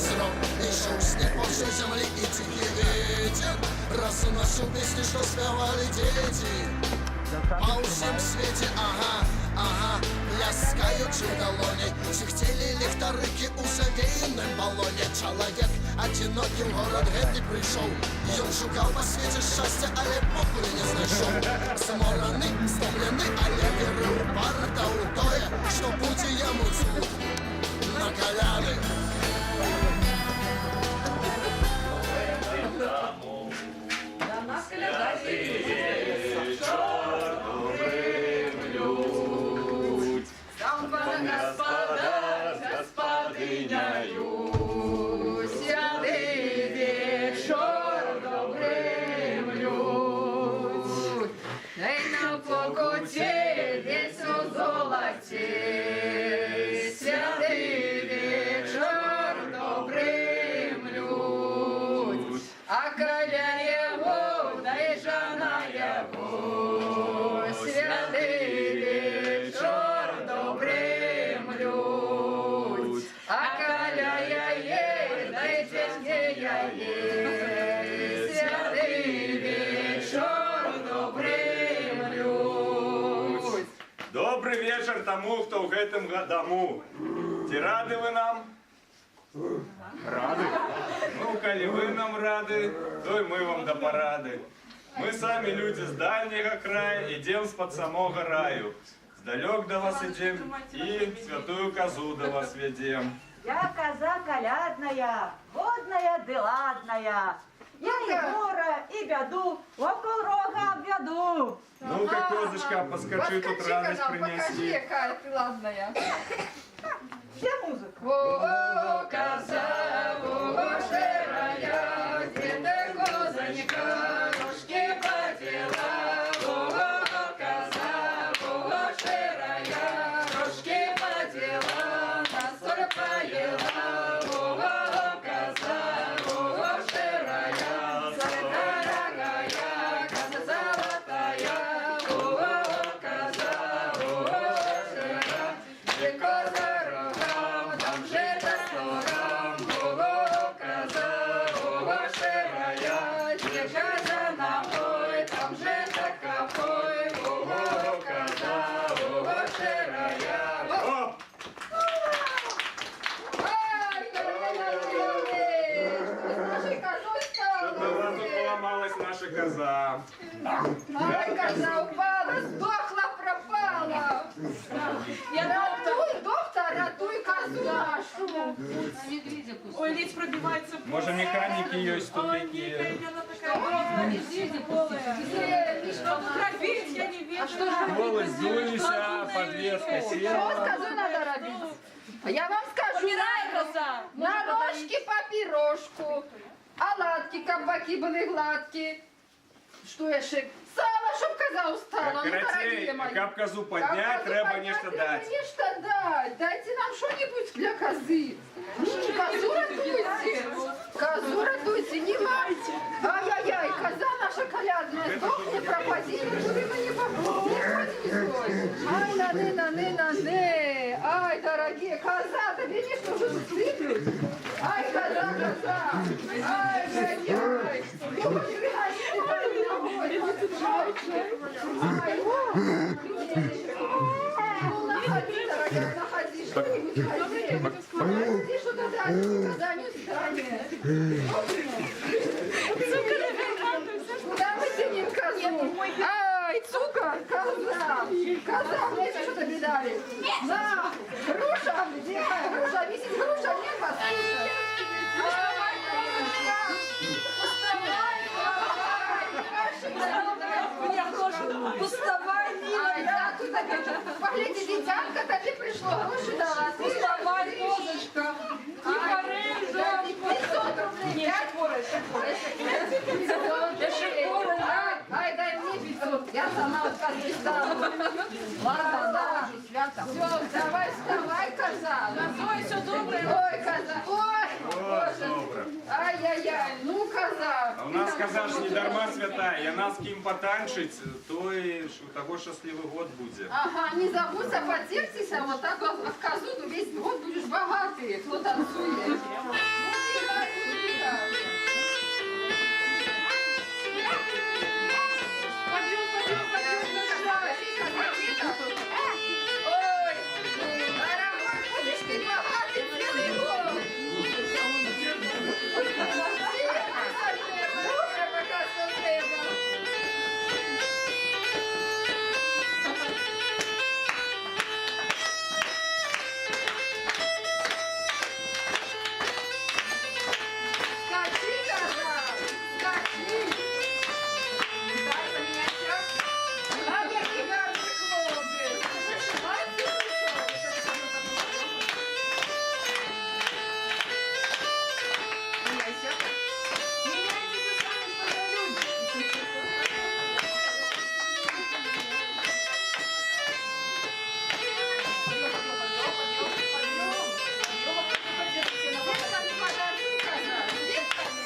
зрок, ішов сніг по всій землі і тихий вітер розносив пісні, що співали діти. По всім світі, ага, пляскаючи в долоні, сихтели ліхтарики у завійному балоні. Чоловік одинокий в город геть прийшов, він шукав по світі щастя, але похуй не знайшов. Зморений, стомлений, але вірив упарто у тоє, що буде йому тут на коляни. Господиняю, святий вечір добрим людь, дай на покуті десь у золоті, святий вечір добрим людь, а короля його, дай жена його, святий вечір добрим людь. А короля я ей, дайте мне я ей, святий вечір добрим людь. Добрый вечер тому, кто в этом году. Ті рады вы нам? Рады? Ну, коли вы нам рады, то и мы вам да порады. Мы сами люди с дальнего края, идем с-под самого раю. Сдалек до вас идем и святую козу до вас ведем. Я коза колядная, водная да ладная. Я и гора, и беду, около рога обведу. Ну-ка, козочка, поскочи, тут радость Покажи, принеси. какая ты ладная. Где музыка? О, коза, о, шерая, где ты, козонька, ножки подела. О, коза, о, шерая, ножки подела, на соль поела. О, коза, о, шерая, соль дорогая, коза золотая. О, коза, о, шерая, где коза рогам, там же до сторон. О, коза, о, шерая, где коза ногой, там же таковой. О, коза, о, шерая. О! Ай, нашей козой Что-то сразу поломалась наша коза. Ай, коза упала, сдохла, пропала. Ратуй, доктор, ратуй козу нашу. Ой, ледь пробивается. Может, механики есть тут такие? Чтобы проверить, я не вижу. Голос Зуися, подвеска Что с села. козой надо робить? Я вам скажу, на ножки по пирожку, оладки, кабаки были гладкие. Что я ще? Сало, чтоб коза устала, ну, Короче, дорогие мои. как козу поднять, Козу треба поднять, нечто треба дать. нечто дать. Дайте нам что-нибудь для козы. Козу ратуйте. Козу ратуйте, не майте. Ай-яй-яй, коза наша колядная, сдохни, пропади, никуда мы не поможем. Ай, на-ны. Ай, дорогие, коза, тебе не что же сыплют? Ай, коза. Ай-яй-яй. Ай, находи, дорогая, находи, что-нибудь ходи. Ходи, что-то дать, коза не станет. Куда мы тянем козу? Ай, цука, коза, мне что-то бедали. На, груша, где груша? Висит груша, нет вас? Уставай, Ай, да, тут опять, поглядите, дитятка таки пришло, груши дала. уставай, козочка. Не порыв, да. 500 рублей. Ай, дай мне 500. Я сама от козы стану. Ладно, да, свято. Все, давай, вставай, коза. Ой, все доброе. Ой, коза, ой, О, боже. добре. Ай-яй-яй, ну, коза, Мишка. А у нас, сказав, не дарма святая, я з ким потанчить, то і у того щасливий год буде. Ага, не забудься, потертися, вот так вот в козу, то весь год будешь богатый, кто танцует. Ой, дорогой, будешь ты богатый целый год. Пока солнце. Скачи, коза, скачи. Дай поменять час. А какие гарные хлопцы. Зашивайте Меняйся. Меняйтесь сами, что за люди. Детками подожди, коза, детками.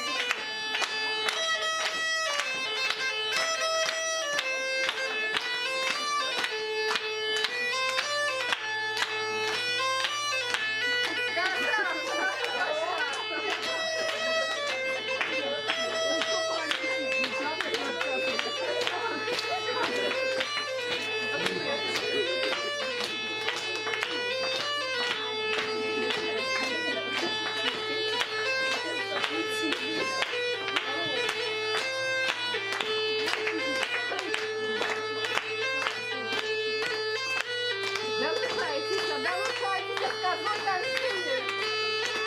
Коза, да улыбайтесь, да улыбайтесь, с козой танцуем.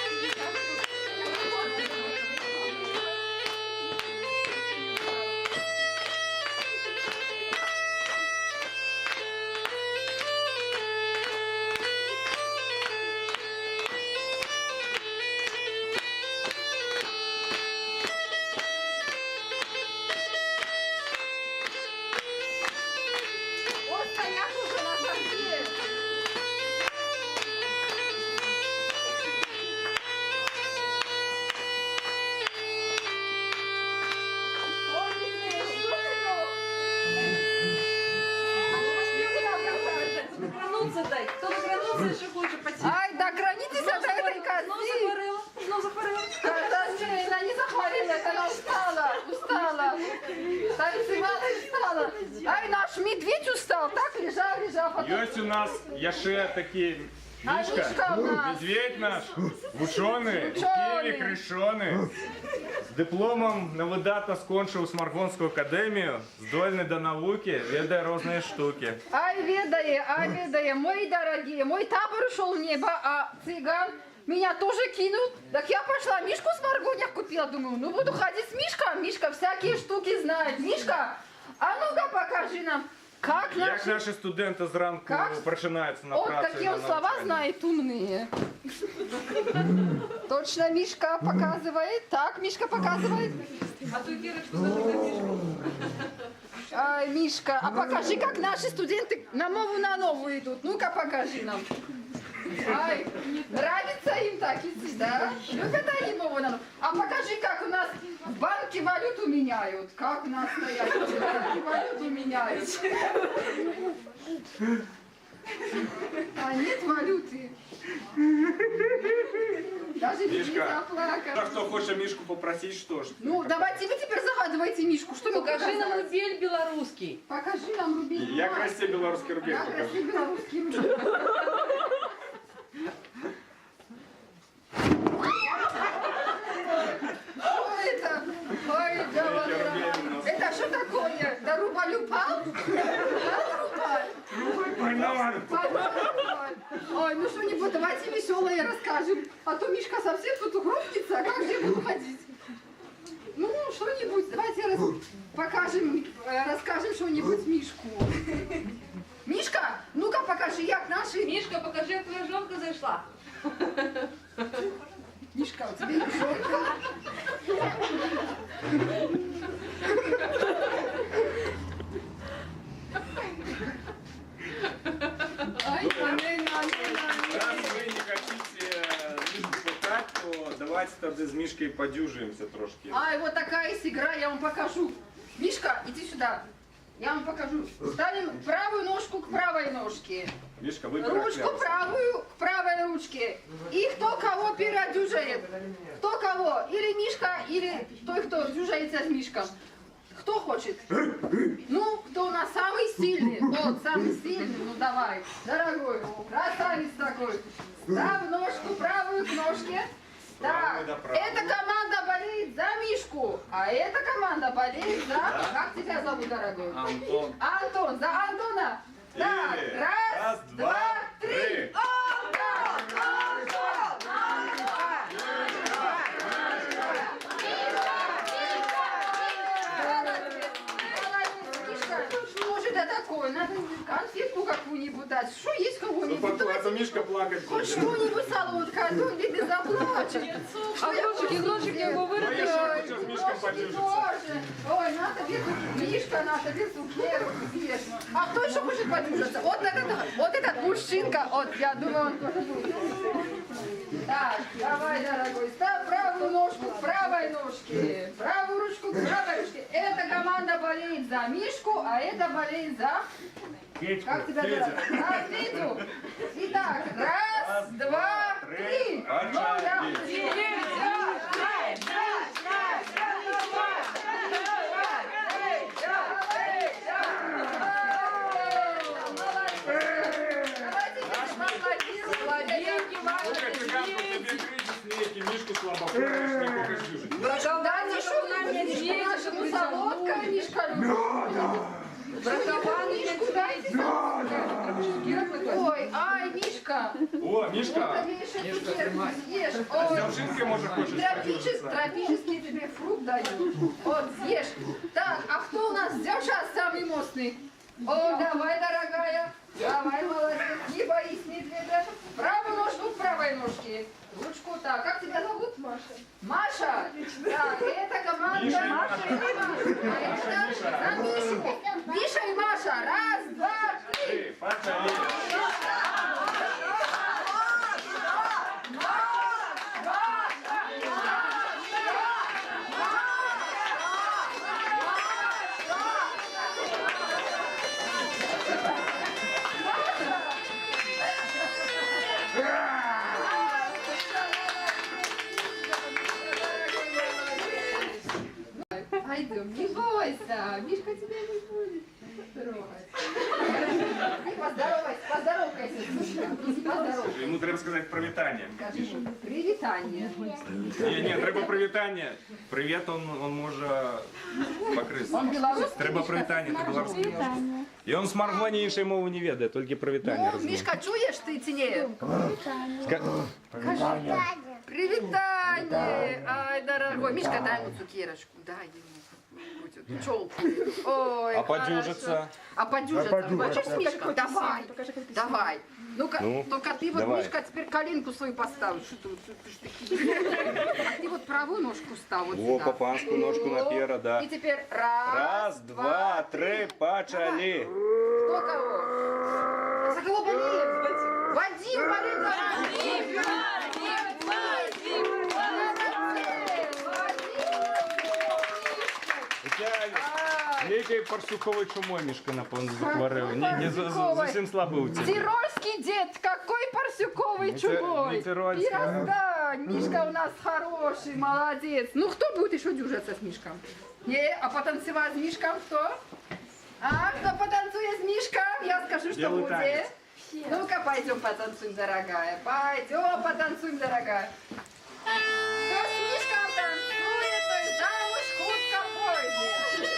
Вот стоят уже на шарке. Ой, Награнуться дай. Хто награнуться, ще хоче потім. ай, догранитесь до этой Знов козы. захворила. Знов захворила. Она не захворела, это она устала. Танцевала и устала. Ай, наш медведь устал, так лежал, потом. Есть у нас яше такий А Мишка, Мишка у нас. медведь наш, ученый, у Ученый. Києві крещений, з дипломом на видатно скончив Сморгонську академію, здольний до науки, ведає різні штуки. Ай, ведая, мои дорогие, мой табор ушел в небо, а цыган меня тоже кинул. Так я пошла, Мишку с Маргонях купила, думаю, ну буду ходить с Мишкой, Мишка всякие штуки знает. Мишка, а ну-ка покажи нам, как Як наши... наші студенти зранку Как? починаються на Вот працю і какие на он слова навчання. знает умные. Точно Мишка показывает. Так, Мишка показывает. А ту Кірочку запитати. Ай, Мишка, а покажи, как наши студенты на нову идут. Ну-ка, покажи нам. Ай, нравится им так идти, да? Любят они нову на нову. А покажи, как у нас в банке валюту меняют. Как у нас стоят в банке валюту меняют. А нет валюты. Даже не Мишка, заплакал. так хто хоче Мишку попросити, що ж? Ну, давайте вы теперь загадывайте Мишку. Что мы Покажи нам показать? рубель білоруський. Покажи нам рубель. Як росте білоруський рубель? Как покажи. растет белорусский рубель. Что это? Ой, да ладно. Это что такое? Да рубль упал? Да, рубль? Ой, ну что-нибудь, давайте веселое расскажем. А то Мишка совсем тут угрохнется, а как же буду ходить? Ну, что-нибудь, давайте покажем, расскажем что-нибудь Мишку. Мишка, ну-ка покажи, как наши... Мішка, покажи, як твоя жонка зайшла. Мишка, у тебя есть жопа? Ай, Раз ви не хотите Мишку питати, то давайте з Мішкою подюжуємося трошки. Ай, вот такая есть игра, я вам покажу. Мишка, иди сюда. Я вам покажу. Ставим правую ножку к правой ножке. Мішка, вибирай Ручку кляп. правую к правой ручке. И кто кого передюжает. Кто кого. Или Мишка, или той, кто дюжается с Мишком. Кто хочет? Ну, кто у нас самый сильный? Вот, самый сильный. Ну, давай. Дорогой, красавец такой. Ставь ножку правую к ножке. Так, Правую да правую. эта команда болеет за Мишку, а эта команда болеет за... Как тебя зовут, дорогой? Антон. Антон, за Антона. Так, И раз, два, три. Антон! Что же это такое? Надо конфетку какую-нибудь дать. Что есть Ну, кого-нибудь? пока, а то Мішка плакать Хоть буде. что-нибудь, солодка, а то или заплачет. А грошик його Ну, я вирішили. ще хочу з Мішком подюжитися. Тоже. Ой, на тебе Мишка, на тебе цукерку съешь. А кто еще хочет подюжиться? Вот этот мужчинка, вот, я думаю, он тоже будет. Так, давай, дорогой, ставь правую ножку к правой ножке, правую ручку к правой ручке. Эта команда болеет за Мишку, а эта болеет за... Как тебя зовут? А, Федю. Итак, раз, два, три. Ну, да. Слухай, цыганку, тобі кричить снеки, Мішку слабо пухаєш, не хочеш дюжити. Да, не шумите, Мишка, ну солодкая Мишка. Мишку дайте. Ой, ай, Мишка. О, Мішка, Тебе еще цукерку съешь. Ой. з Явжинкою може хочеш подюжитися. Тропический тебе фрукт дают. Вот, съешь. Так, а кто у нас девчат самый мощный? О, давай, дорогая. Давай, молодец. Не боись, не двигайся. Правую ножку к правой ножке. Ручку так. Как тебя зовут? Маша. Маша? Так, это команда Миша и Маша и Маша. А это за Мишу. Миша и Маша. Раз, два, три. Ти, почали. Пойдем, не бойся, Мишка тебя не будет трогать. И поздоровайся, Мишка, поздоровайся. Йому треба сказати привітання. Скажи, привітання. Ні, треба привітання. Привіт, он може покрити. Он белорус. Треба привітання, ти білоруський. І он смарглані іншої мови не ведає, тільки привітання Ну, розуміє. Мишка, чуєш ти чи ні? Привітання. Ай, дорогой. Мишка, дай ему цукерочку. Дай ему пчелку. Ой, А подюжиться? хорошо. А подюжиться? Хочешь, Мишка? Давай. Давай. Ну-ка, Ну, только ты вот, давай. Мишка, теперь коленку свою поставь. Что ты, ты ж такие. А ты вот правую ножку ставь вот О, сюда. папанську ножку наперед, да. И теперь раз, Раз, два, три, почали. Кто кого? За кого болеет? Вадим болеет за Вадим! Некий парсюковий чумой Мішка, напевно, захворив. Не зовсім слабий у тебе. Тирольский дед, какой парсюковый Не чумой! тирольский, Перестань, Мишка у нас хороший, молодец. Ну кто будет еще дюжиться с Мишком? Не, а потанцевать с Мишком кто? А, кто потанцует с Мишком? Я скажу, что Белый будет. танец. Ну-ка, пойдем потанцуем, дорогая. Пойдем потанцуем, дорогая. Кто с Мишком танцует, то есть замуж худко пойдет.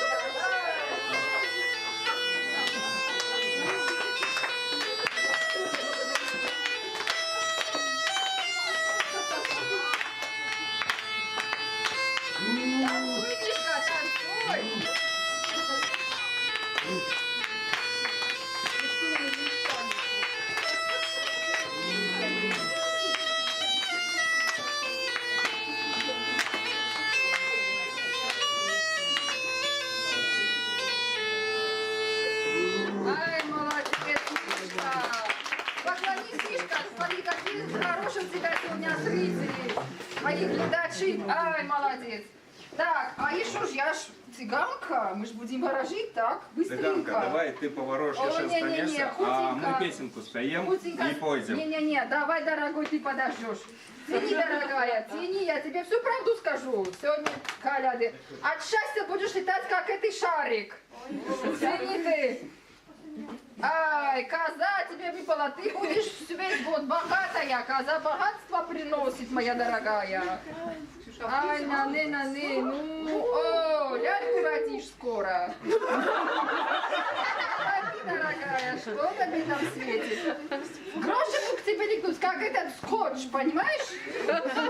Танцуй, Мишка, танцуй! Ай, молодец, Мишка! Поклонись, Мишка, смотри, какие хорошие у тебя сегодня зрители, мои глядачи. Ай, молодец. Так, а и что ж, я ж цыганка, мы ж будем ворожить, так? Быстренько. Цыганка, давай ты поворожишь, О, сейчас не-не-не, останешься, а худенько. мы песенку споем Худенько. и пойдем. Не-не-не, давай, дорогой, ты подождешь. Цени, дорогая, цени, я тебе всю правду скажу. Сегодня коляды. От счастья будешь летать, как этот шарик. Цени ты. Ай, коза тебе выпала, ты будешь весь год богатая, коза богатство приносит, моя дорогая. Ай, на-не, ну, о, ляльку родишь скоро. Ай, ты, дорогая, что тебе там светит? Гроши к тебе легнут, как этот скотч, понимаешь?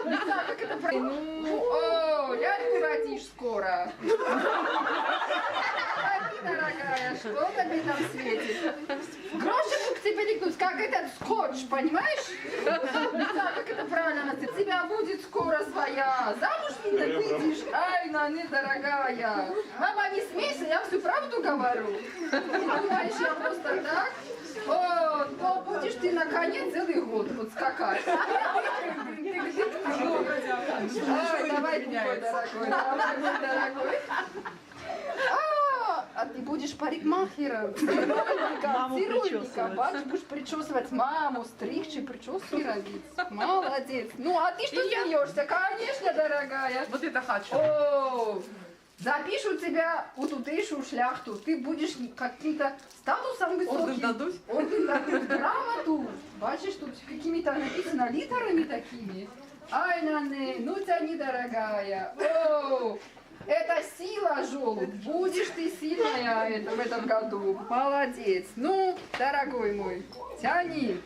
Не знаю, как это правильно. Ну, о, ляльку родишь скоро. Ай, ты, дорогая, что тебе там светит? Гроши к тебе легнут, как этот скотч, понимаешь? Не знаю, как это правильно называется. Тебя будет скоро своя. Замуж не выйдешь. Ай, Наны, дорогая. Мама, не смейся, я всю правду говорю. Ты думаешь, я просто так? О, то будешь ты на коне целый год вот скакать. Ай, давай, мой дорогой, давай, мой дорогой. А ты будешь парикмахером, цирульником, будешь причесывать маму, стричь и прически робить. Молодец. Ну, а ты что смеешься? Конечно, дорогая. Вот это хочу. О, запишу тебя у тутейшую шляхту. Ты будешь каким-то статусом высоким. Орден дадут? Орден дадут. Грамоту. Бачишь, тут какими-то написано литерами такими. Ай, Наны, ну тяни, дорогая. О, это сила, желудь. Будешь ты сильная в этом году. Молодец. Ну, дорогой мой, тяни.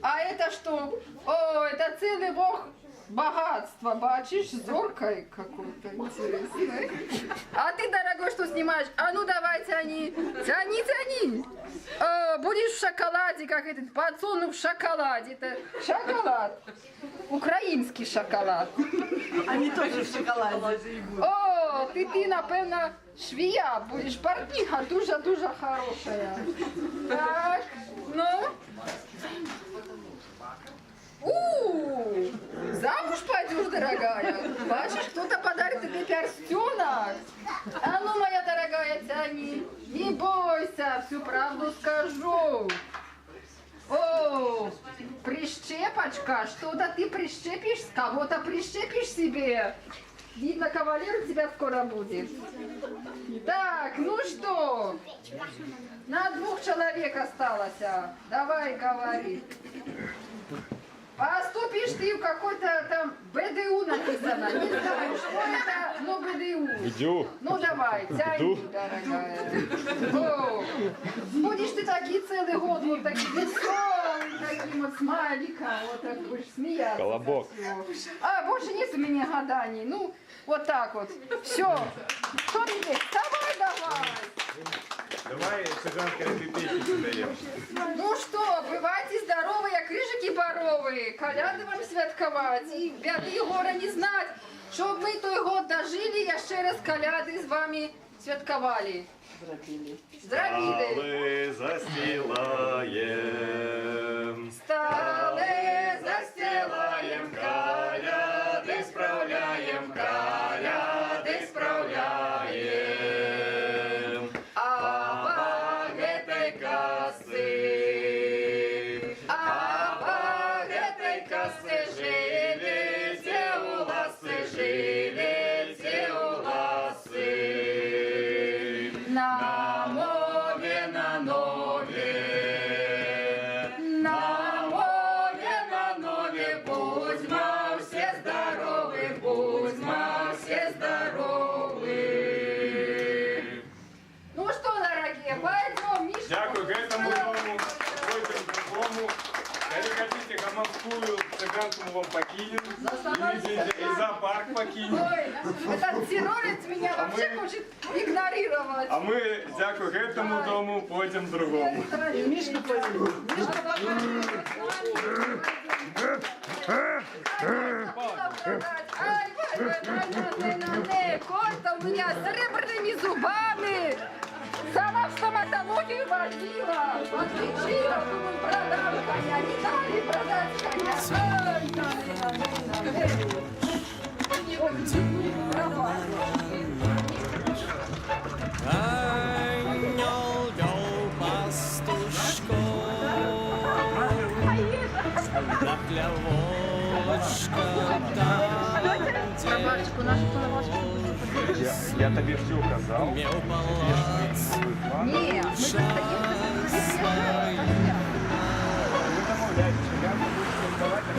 А это что? О, это целый бог богатства. Бачишь, зоркой какой-то интересный. А ты, дорогой, что снимаешь? А ну давай тяни. Тяни, тяни. О, будешь в шоколаде, как этот подсолнух в шоколаде. Это шоколад. Украинский шоколад. Они тоже в шоколаде. О, ти, напевно, швія, будеш портниха дуже-дуже хорошая. Так, ну. Замуж пойдешь, дорогая. Бачишь, кто-то подарит тебе перстенок. А ну, моя дорогая, тяни. Не бойся, всю правду скажу. О, прищепочка, что-то ты прищепишь, кого-то прищепишь себе. Видно, кавалер у тебя скоро будет. Так, ну что, на 2 человек осталось. Давай, говори. Поступишь ты в какой-то там БДУ написано. Не знаю, что это, но БДУ. Ну давай, тяни, дорогая. О, будешь ты такие целый год, вот такие веселый, таким вот смайликом, вот так будешь смеяться. Колобок. А, больше нет у меня гаданий. Ну, вот так вот. Все. Что ты здесь? Давай. Давай цыганке эту песню даем. Ну что, бывайте здоровые, крыжики боровые, коляды вам святковать, и бяды и гора не знать, щоб ми той год дожили, я ще раз коляди з вами святковали. Здрабіли. Стали застилаем, Стали застилаєм, коляди справляєм, коляди справляєм. А багетай каси, а багетай каси, живіться у ласи, живіться у ласи. На мові, на нові, на мові, на нові, будьмо всі здорові, будьмо всі здорові. Ну что, дорогие, пойдем, Мишка. Дякую к этому дому, пойдем к другому. Если хотите хамовскую цыганку, мы вам покинем. И зоопарк покинем. Ой, этот террорец меня вообще мы- хочет игнорировать. А мы, дякую к этому дому, пойдем к другому. Мишка пойдет. Ай, Кольта у меня с серебряными зубами. Сама в стоматологию водила. Отличила, думаю, продам коня. Не дали продать коня. Ай, Галочку, нашу поливашку. Я тобі все казав. Ні, ми тут стоїмо. Ви домовляєтеся, я буду давати.